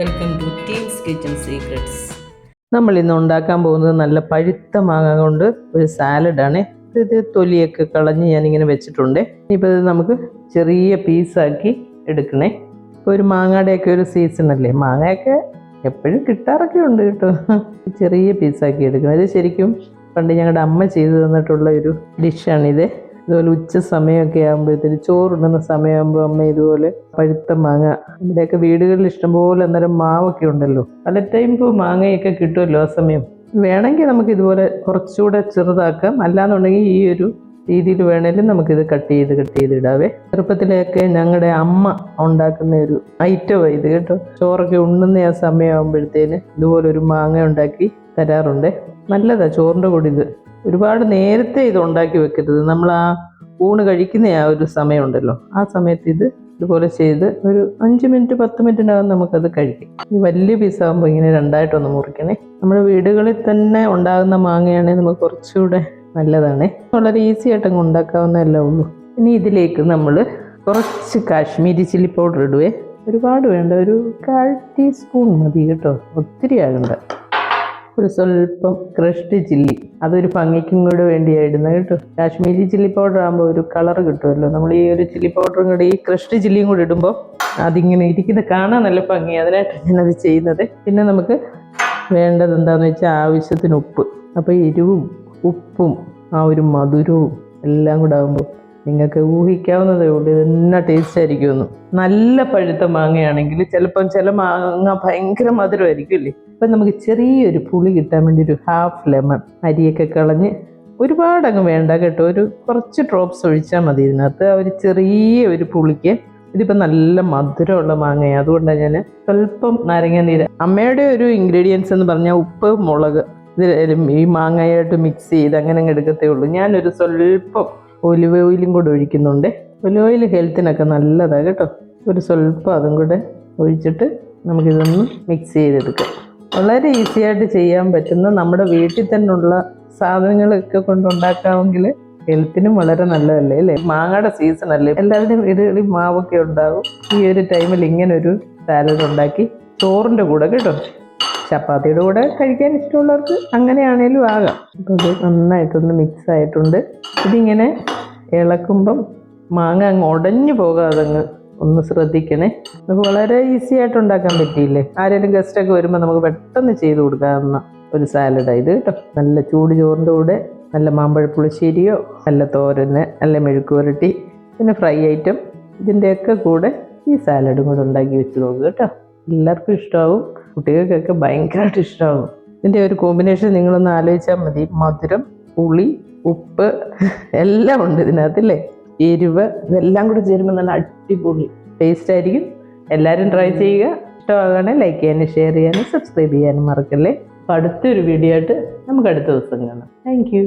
Welcome to teams kitchen secrets. നമ്മൾ ഇന്ന് ഉണ്ടാക്കാൻ പോകുന്നത് നല്ല പഴുത്ത മാങ്ങ കൊണ്ട് ഒരു സാലഡാണ്. ഇത് തൊലിയൊക്കെ കളഞ്ഞ് ഞാനിങ്ങനെ വെച്ചിട്ടുണ്ട്. ഇനിയിപ്പോൾ ഇത് നമുക്ക് ചെറിയ പീസാക്കി എടുക്കണേ. ഇപ്പോൾ ഒരു മാങ്ങയുടെയൊക്കെ ഒരു സീസൺ അല്ലേ, മാങ്ങയൊക്കെ എപ്പോഴും കിട്ടാറൊക്കെ ഉണ്ട് കേട്ടോ. ചെറിയ പീസാക്കി എടുക്കണം. ഇത് ശരിക്കും പണ്ട് ഞങ്ങളുടെ അമ്മ ചെയ്തു തന്നിട്ടുള്ള ഒരു ഡിഷാണിത്. ഇതുപോലെ ഉച്ച സമയമൊക്കെ ആകുമ്പോഴത്തേന് ചോറുണ്ണുന്ന സമയമാകുമ്പോൾ അമ്മ ഇതുപോലെ പഴുത്ത മാങ്ങ, നമ്മുടെയൊക്കെ വീടുകളിൽ ഇഷ്ടംപോലെ അന്നേരം മാവൊക്കെ ഉണ്ടല്ലോ, പല ടൈപ്പ് മാങ്ങയൊക്കെ കിട്ടുമല്ലോ ആ സമയം. വേണമെങ്കിൽ നമുക്ക് ഇതുപോലെ കുറച്ചുകൂടെ ചെറുതാക്കാം, അല്ലാന്നുണ്ടെങ്കിൽ ഈ ഒരു രീതിയിൽ വേണേലും നമുക്കിത് കട്ട് ചെയ്ത് ഇടാവേ. ചെറുപ്പത്തിലൊക്കെ ഞങ്ങളുടെ അമ്മ ഉണ്ടാക്കുന്ന ഒരു ഐറ്റമാണ് ഇത് കേട്ടോ. ചോറൊക്കെ ഉണ്ണുന്ന ആ സമയമാകുമ്പോഴത്തേന് ഇതുപോലെ ഒരു മാങ്ങ ഉണ്ടാക്കി തരാറുണ്ട്. നല്ലതാ ചോറിൻ്റെ കൂടെ ഇത്. ഒരുപാട് നേരത്തെ ഇത് ഉണ്ടാക്കി വെക്കരുത്. നമ്മൾ ആ ഊണ് കഴിക്കുന്ന ആ ഒരു സമയമുണ്ടല്ലോ, ആ സമയത്ത് ഇതുപോലെ ചെയ്ത് ഒരു 5 മിനിറ്റ് 10 മിനിറ്റിനകം നമുക്കത് കഴിക്കാം. ഈ വലിയ പീസാകുമ്പോൾ ഇങ്ങനെ രണ്ടായിട്ടൊന്ന് മുറിക്കണേ. നമ്മുടെ വീടുകളിൽ തന്നെ ഉണ്ടാകുന്ന മാങ്ങയാണെങ്കിൽ നമുക്ക് കുറച്ചുകൂടെ നല്ലതാണ്. വളരെ ഈസി ആയിട്ടങ്ങ് ഉണ്ടാക്കാവുന്നതല്ലേ ഉള്ളൂ. ഇനി ഇതിലേക്ക് നമ്മൾ കുറച്ച് കാശ്മീരി ചില്ലി പൗഡർ ഇടുവേ. ഒരുപാട് വേണ്ട, ഒരു 1/4 ടീസ്പൂൺ മതി കേട്ടോ, ഒത്തിരി ആകണ്ട. ഒരു സ്വല്പം ക്രഷ്ഡ് ചില്ലി, അതൊരു ഭംഗിക്കും കൂടെ വേണ്ടിയായിരുന്നു കേട്ടോ. കാശ്മീരി ചില്ലി പൗഡർ ആകുമ്പോൾ ഒരു കളർ കിട്ടുമല്ലോ. നമ്മൾ ഈ ഒരു ചില്ലി പൗഡറും കൂടെ ഈ ക്രഷ്ഡ് ചില്ലിയും കൂടെ ഇടുമ്പോൾ അതിങ്ങനെ ഇരിക്കുന്നത് കാണാൻ നല്ല ഭംഗി, അതിനായിട്ടാണ് ഞാനത് ചെയ്യുന്നത്. പിന്നെ നമുക്ക് വേണ്ടത് എന്താണെന്ന് വെച്ചാൽ ആവശ്യത്തിന് ഉപ്പ്. അപ്പോൾ എരിവും ഉപ്പും ആ ഒരു മധുരവും എല്ലാം കൂടെ ആകുമ്പോൾ നിങ്ങൾക്ക് ഊഹിക്കാവുന്നതേ ഉള്ളൂ ഇത് എന്നാ ടേസ്റ്റ് ആയിരിക്കുമെന്ന്. നല്ല പഴുത്ത മാങ്ങയാണെങ്കിൽ ചിലപ്പം ചില മാങ്ങ ഭയങ്കര മധുരമായിരിക്കും അല്ലേ. അപ്പം നമുക്ക് ചെറിയൊരു പുളി കിട്ടാൻ വേണ്ടി ഒരു 1/2 ലെമൺ അരിയൊക്കെ കളഞ്ഞ്, ഒരുപാട് അങ്ങ് വേണ്ട കേട്ടോ, ഒരു കുറച്ച് ഡ്രോപ്സ് ഒഴിച്ചാൽ മതി ഇതിനകത്ത്. ആ ഒരു ചെറിയ ഒരു പുളിക്ക്. ഇതിപ്പോൾ നല്ല മധുരമുള്ള മാങ്ങയാണ്, അതുകൊണ്ടാണ് ഞാൻ സ്വല്പം നാരങ്ങ നീര്. അമ്മയുടെ ഒരു ഇൻഗ്രീഡിയൻസ് എന്ന് പറഞ്ഞാൽ ഉപ്പ് മുളക് ഇത് ഈ മാങ്ങയായിട്ട് മിക്സ് ചെയ്ത് അങ്ങനെ അങ്ങ് എടുക്കത്തേ ഉള്ളൂ. ഞാനൊരു സ്വല്പം ഒലിവ് ഓയിലും കൂടെ ഒഴിക്കുന്നുണ്ട്. ഒലിവ് ഓയിൽ ഹെൽത്തിനൊക്കെ നല്ലതാണ് കേട്ടോ. ഒരു സ്വല്പം അതും കൂടെ ഒഴിച്ചിട്ട് നമുക്കിതൊന്ന് മിക്സ് ചെയ്തെടുക്കാം. വളരെ ഈസി ആയിട്ട് ചെയ്യാൻ പറ്റുന്ന, നമ്മുടെ വീട്ടിൽ തന്നെയുള്ള സാധനങ്ങളൊക്കെ കൊണ്ടുണ്ടാക്കാമെങ്കിൽ ഹെൽത്തിനും വളരെ നല്ലതല്ലേ അല്ലേ. മാങ്ങയുടെ സീസൺ അല്ലേ, എല്ലാവരുടെയും വീടുകളിൽ മാവൊക്കെ ഉണ്ടാവും. ഈ ഒരു ടൈമിൽ ഇങ്ങനെ ഒരു സാലഡ് ഉണ്ടാക്കി ചോറിൻ്റെ കൂടെ കേട്ടോ, ചപ്പാത്തിയുടെ കൂടെ കഴിക്കാൻ ഇഷ്ടമുള്ളവർക്ക് അങ്ങനെയാണേലും ആകാം. അപ്പോൾ ഇത് നന്നായിട്ടൊന്ന് മിക്സ് ആയിട്ടുണ്ട്. ഇതിങ്ങനെ ഇളക്കുമ്പം മാങ്ങ അങ്ങ് ഉടഞ്ഞു പോകാതെ അങ്ങ് ഒന്ന് ശ്രദ്ധിക്കണേ. നമുക്ക് വളരെ ഈസി ആയിട്ട് ഉണ്ടാക്കാൻ പറ്റിയില്ലേ. ആരെങ്കിലും ഗസ്റ്റൊക്കെ വരുമ്പോൾ നമുക്ക് പെട്ടെന്ന് ചെയ്ത് കൊടുക്കാവുന്ന ഒരു സാലഡാണ് ഇത് കേട്ടോ. നല്ല ചൂട് ചോറിൻ്റെ കൂടെ നല്ല മാമ്പഴ പുളിശ്ശേരിയോ നല്ല തോരന് നല്ല മെഴുക്ക് പുരട്ടി പിന്നെ ഫ്രൈ ഐറ്റം ഇതിൻ്റെയൊക്കെ കൂടെ ഈ സാലഡും കൂടെ ഉണ്ടാക്കി വെച്ച് നോക്കുക കേട്ടോ. എല്ലാവർക്കും ഇഷ്ടമാവും, കുട്ടികൾക്കൊക്കെ ഭയങ്കരമായിട്ട് ഇഷ്ടമാവും. ഇതിൻ്റെ ഒരു കോമ്പിനേഷൻ നിങ്ങളൊന്ന് ആലോചിച്ചാൽ മതി. മധുരം, പുളി, ഉപ്പ് എല്ലാം ഉണ്ട് ഇതിനകത്തില്ലേ, എരിവ്, ഇതെല്ലാം കൂടെ ചേരുമ്പോൾ നല്ല അടിപൊളി ടേസ്റ്റ് ആയിരിക്കും. എല്ലാവരും ട്രൈ ചെയ്യുക. ഇഷ്ടമാകണേ ലൈക്ക് ചെയ്യാനും ഷെയർ ചെയ്യാനും സബ്സ്ക്രൈബ് ചെയ്യാനും മറക്കല്ലേ. അപ്പോൾ അടുത്തൊരു വീഡിയോ ആയിട്ട് നമുക്ക് അടുത്ത ദിവസം കാണാം. Thank you.